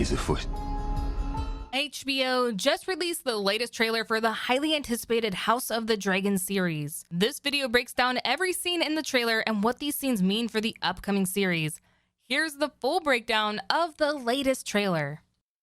is afoot. HBO just released the latest trailer for the highly anticipated House of the Dragon series. This video breaks down every scene in the trailer and what these scenes mean for the upcoming series. Here's the full breakdown of the latest trailer.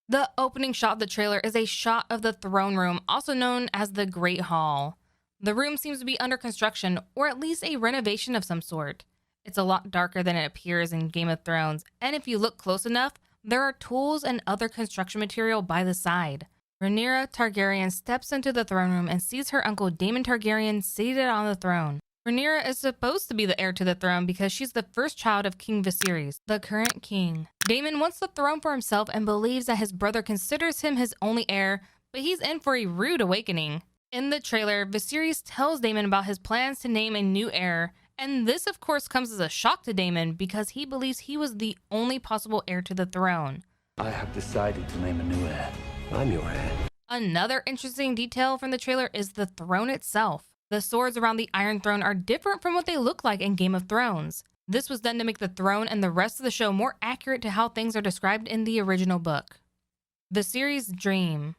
The opening shot of the trailer is a shot of the throne room, also known as the Great Hall. The room seems to be under construction, or at least a renovation of some sort. It's a lot darker than it appears in Game of Thrones, and if you look close enough, there are tools and other construction material by the side. Rhaenyra Targaryen steps into the throne room and sees her uncle Daemon Targaryen seated on the throne. Rhaenyra is supposed to be the heir to the throne because she's the first child of King Viserys, the current king. Daemon wants the throne for himself and believes that his brother considers him his only heir, but he's in for a rude awakening. In the trailer, Viserys tells Daemon about his plans to name a new heir, and this of course comes as a shock to Daemon because he believes he was the only possible heir to the throne. I have decided to name a new heir. I'm your heir. Another interesting detail from the trailer is the throne itself. The swords around the Iron Throne are different from what they look like in Game of Thrones. This was done to make the throne and the rest of the show more accurate to how things are described in the original book. The series Dream.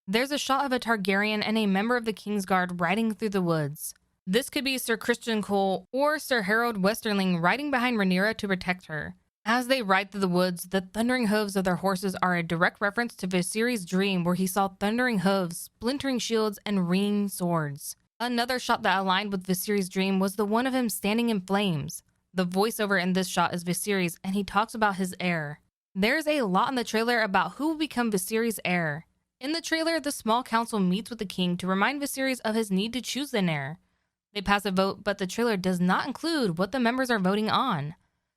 There's a shot of a Targaryen and a member of the Kingsguard riding through the woods. This could be Sir Criston Cole or Sir Harold Westerling riding behind Rhaenyra to protect her. As they ride through the woods, the thundering hooves of their horses are a direct reference to Viserys' dream where he saw thundering hooves, splintering shields, and ringing swords. Another shot that aligned with Viserys' dream was the one of him standing in flames. The voiceover in this shot is Viserys, and he talks about his heir. There's a lot in the trailer about who will become Viserys' heir. In the trailer, the small council meets with the king to remind Viserys of his need to choose an heir. They pass a vote, but the trailer does not include what the members are voting on.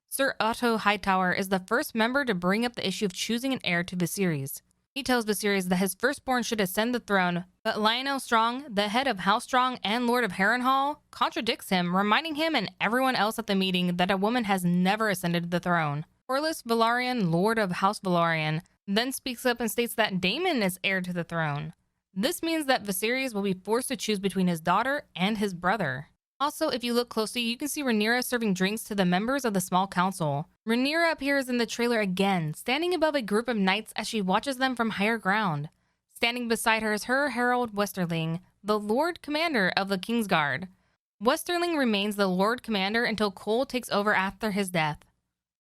Sir Otto Hightower is the first member to bring up the issue of choosing an heir to Viserys. He tells Viserys that his firstborn should ascend the throne, but Lionel Strong, the head of House Strong and Lord of Harrenhal, contradicts him, reminding him and everyone else at the meeting that a woman has never ascended the throne. Corlys Velaryon, Lord of House Velaryon, then speaks up and states that Daemon is heir to the throne. This means that Viserys will be forced to choose between his daughter and his brother. Also, if you look closely, you can see Rhaenyra serving drinks to the members of the small council. Rhaenyra appears in the trailer again, standing above a group of knights as she watches them from higher ground. Standing beside her is her Harold Westerling, the Lord Commander of the Kingsguard. Westerling remains the Lord Commander until Cole takes over after his death.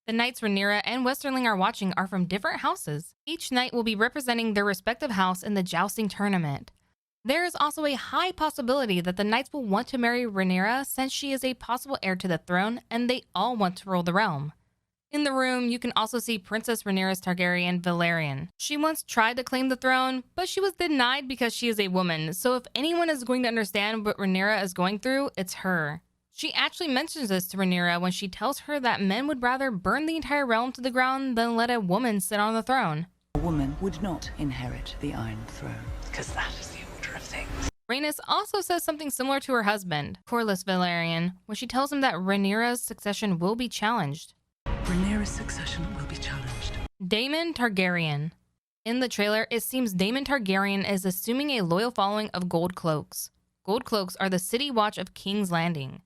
The knights Rhaenyra and Westerling are watching are from different houses. Each knight will be representing their respective house in the jousting tournament. There is also a high possibility that the knights will want to marry Rhaenyra since she is a possible heir to the throne and they all want to rule the realm. In the room, you can also see Princess Rhaenyra Targaryen Velaryon. She once tried to claim the throne, but she was denied because she is a woman, so if anyone is going to understand what Rhaenyra is going through, it's her. She actually mentions this to Rhaenyra when she tells her that men would rather burn the entire realm to the ground than let a woman sit on the throne. A woman would not inherit the Iron Throne, because that is the order of things. Rhaenys also says something similar to her husband, Corlys Velaryon, when she tells him that Rhaenyra's succession will be challenged. Rhaenyra's succession will be challenged. Daemon Targaryen. In the trailer, it seems Daemon Targaryen is assuming a loyal following of Gold Cloaks. Gold Cloaks are the city watch of King's Landing.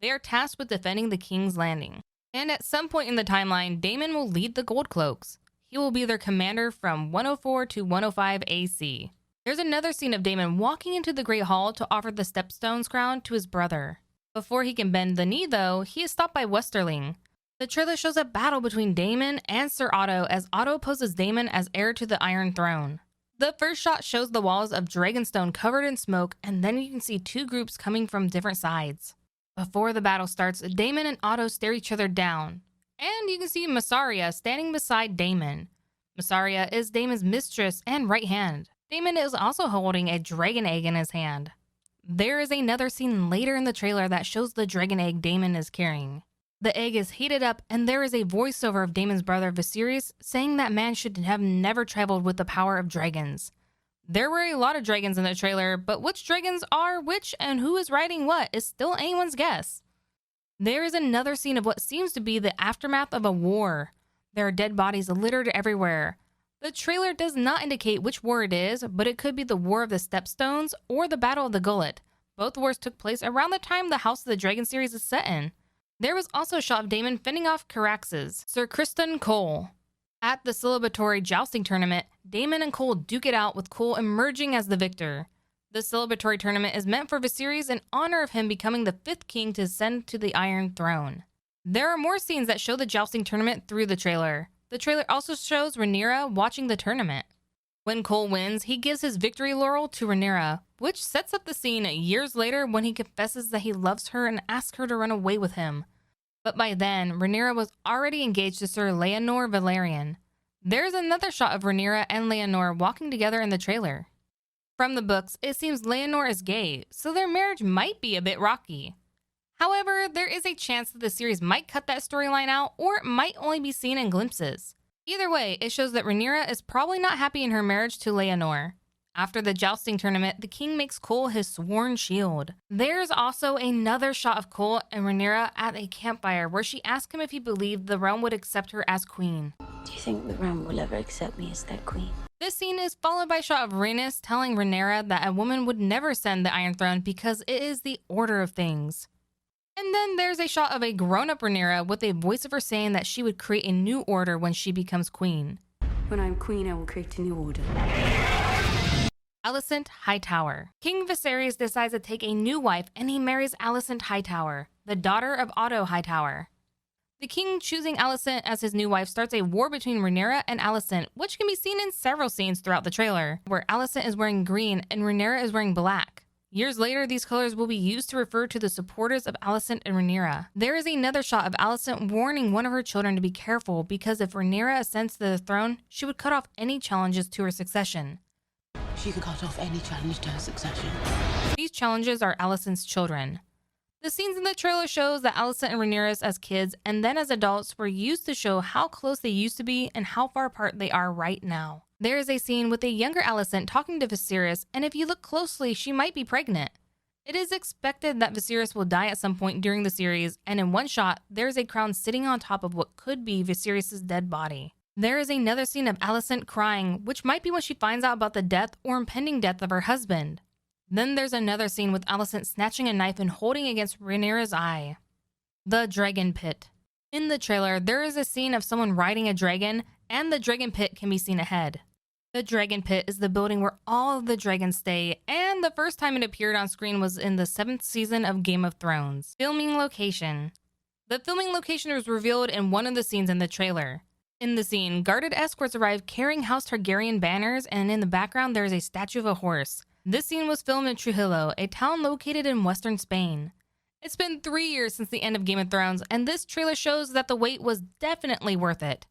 They are tasked with defending the King's Landing. And at some point in the timeline, Daemon will lead the Gold Cloaks. He will be their commander from 104 to 105 AC. There's another scene of Daemon walking into the Great Hall to offer the Stepstones crown to his brother. Before he can bend the knee though, he is stopped by Westerling. The trailer shows a battle between Daemon and Sir Otto as Otto opposes Daemon as heir to the Iron Throne. The first shot shows the walls of Dragonstone covered in smoke, and then you can see two groups coming from different sides. Before the battle starts, Daemon and Otto stare each other down. And you can see Mysaria standing beside Daemon. Mysaria is Daemon's mistress and right hand. Daemon is also holding a dragon egg in his hand. There is another scene later in the trailer that shows the dragon egg Daemon is carrying. The egg is heated up and there is a voiceover of Daemon's brother Viserys saying that man should have never traveled with the power of dragons. There were a lot of dragons in the trailer, but which dragons are which and who is riding what is still anyone's guess. There is another scene of what seems to be the aftermath of a war. There are dead bodies littered everywhere. The trailer does not indicate which war it is, but it could be the War of the Stepstones or the Battle of the Gullet. Both wars took place around the time the House of the Dragon series is set in. There was also a shot of Daemon fending off Caraxes, Sir Criston Cole. At the celebratory jousting tournament, Daemon and Cole duke it out with Cole emerging as the victor. The celebratory tournament is meant for Viserys in honor of him becoming the 5th king to ascend to the Iron Throne. There are more scenes that show the jousting tournament through the trailer. The trailer also shows Rhaenyra watching the tournament. When Cole wins, he gives his victory laurel to Rhaenyra, which sets up the scene years later when he confesses that he loves her and asks her to run away with him. But by then, Rhaenyra was already engaged to Sir Laenor Velaryon. There's another shot of Rhaenyra and Laenor walking together in the trailer. From the books, it seems Laenor is gay, so their marriage might be a bit rocky. However, there is a chance that the series might cut that storyline out, or it might only be seen in glimpses. Either way, it shows that Rhaenyra is probably not happy in her marriage to Laenor. After the jousting tournament, the king makes Cole his sworn shield. There's also another shot of Cole and Rhaenyra at a campfire where she asks him if he believed the realm would accept her as queen. Do you think the realm will ever accept me as their queen? This scene is followed by a shot of Rhaenys telling Rhaenyra that a woman would never ascend the Iron Throne because it is the order of things. And then there's a shot of a grown-up Rhaenyra with a voiceover saying that she would create a new order when she becomes queen. When I'm queen, I will create a new order. Alicent Hightower. King Viserys decides to take a new wife and he marries Alicent Hightower, the daughter of Otto Hightower. The king choosing Alicent as his new wife starts a war between Rhaenyra and Alicent, which can be seen in several scenes throughout the trailer, where Alicent is wearing green and Rhaenyra is wearing black. Years later, these colors will be used to refer to the supporters of Alicent and Rhaenyra. There is another shot of Alicent warning one of her children to be careful because if Rhaenyra ascends to the throne, she would cut off any challenges to her succession. She could cut off any challenge to her succession. These challenges are Alicent's children. The scenes in the trailer shows that Alicent and Rhaenyra as kids and then as adults were used to show how close they used to be and how far apart they are right now. There is a scene with a younger Alicent talking to Viserys, and if you look closely, she might be pregnant. It is expected that Viserys will die at some point during the series, and in one shot, there is a crown sitting on top of what could be Viserys' dead body. There is another scene of Alicent crying, which might be when she finds out about the death or impending death of her husband. Then there's another scene with Alicent snatching a knife and holding against Rhaenyra's eye. The Dragon Pit. In the trailer, there is a scene of someone riding a dragon, and the Dragon Pit can be seen ahead. The Dragon Pit is the building where all of the dragons stay, and the first time it appeared on screen was in the 7th season of Game of Thrones. Filming location. The filming location was revealed in one of the scenes in the trailer. In the scene, guarded escorts arrive carrying House Targaryen banners, and in the background there is a statue of a horse. This scene was filmed in Trujillo, a town located in western Spain. It's been 3 years since the end of Game of Thrones, and this trailer shows that the wait was definitely worth it.